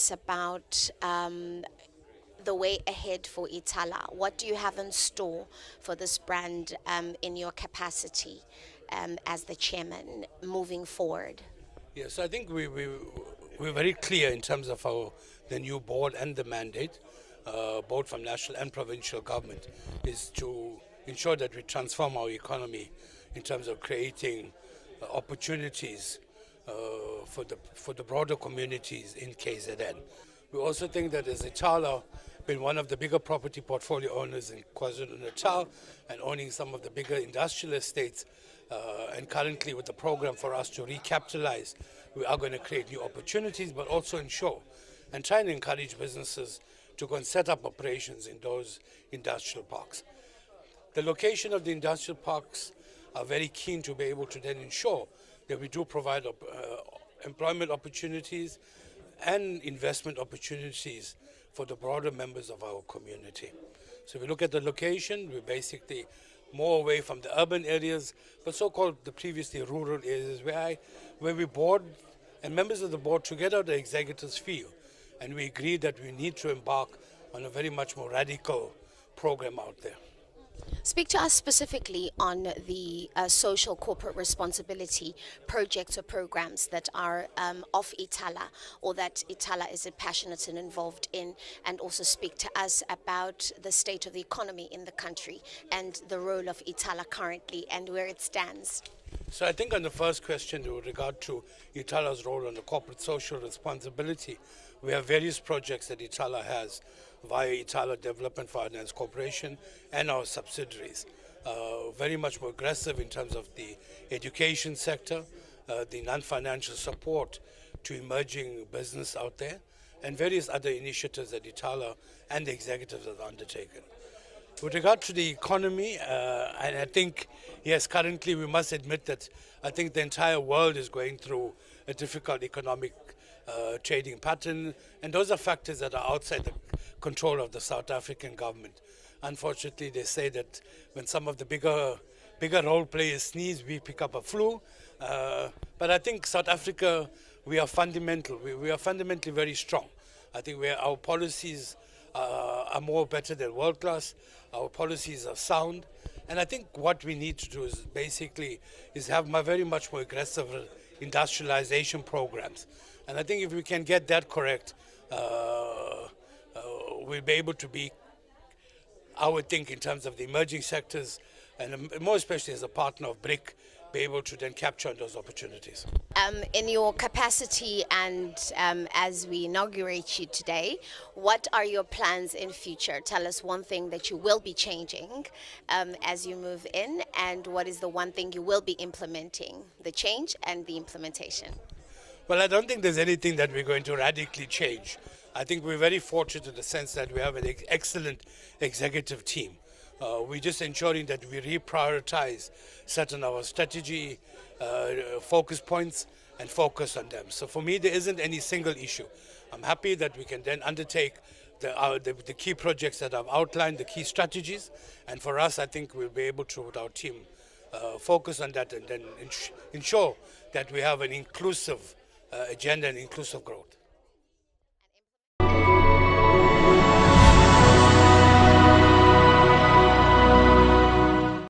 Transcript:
us about the way ahead for Ithala? What do you have in store for this brand in your capacity as the chairman moving forward? Yes, I think we're very clear in terms of the new board and the mandate, both from national and provincial government, is to ensure that we transform our economy in terms of creating opportunities for the broader communities in KZN. We also think that as Ithala, being one of the bigger property portfolio owners in KwaZulu-Natal and owning some of the bigger industrial estates, and currently with the program for us to recapitalize, we are going to create new opportunities, but also ensure and try and encourage businesses to go and set up operations in those industrial parks. The location of the industrial parks are very keen to be able to then ensure that we do provide employment opportunities and investment opportunities for the broader members of our community. So if we look at the location, we're basically more away from the urban areas, but so-called the previously rural areas where we board and members of the board together, the executives feel, and we agree that we need to embark on a very much more radical program out there. Speak to us specifically on the social corporate responsibility projects or programs that are of Ithala, or that Ithala is passionate and involved in, and also speak to us about the state of the economy in the country and the role of Ithala currently and where it stands. So I think on the first question with regard to Ithala's role on the corporate social responsibility, we have various projects that Ithala has via Ithala Development Finance Corporation and our subsidiaries. Very much more aggressive in terms of the education sector, the non-financial support to emerging business out there, and various other initiatives that Ithala and the executives have undertaken. With regard to the economy, and I think, yes, currently we must admit that I think the entire world is going through a difficult economic trading pattern, and those are factors that are outside the control of the South African government. Unfortunately, they say that when some of the bigger role players sneeze, we pick up a flu. But I think South Africa, we are fundamental. We are fundamentally very strong. I think our policies are more better than world class. Our policies are sound, and I think what we need to do is basically have very much more aggressive industrialization programs. And I think if we can get that correct, we'll be able to be, I would think, in terms of the emerging sectors, and more especially as a partner of BRIC, be able to then capture those opportunities. In your capacity and as we inaugurate you today, what are your plans in future? Tell us one thing that you will be changing as you move in, and what is the one thing you will be implementing, the change and the implementation? Well, I don't think there's anything that we're going to radically change. I think we're very fortunate in the sense that we have an excellent executive team. We're just ensuring that we reprioritize certain of our strategy focus points and focus on them. So for me, there isn't any single issue. I'm happy that we can then undertake the key projects that I've outlined, the key strategies, and for us, I think we'll be able to, with our team, focus on that and then ensure that we have an inclusive agenda and inclusive growth.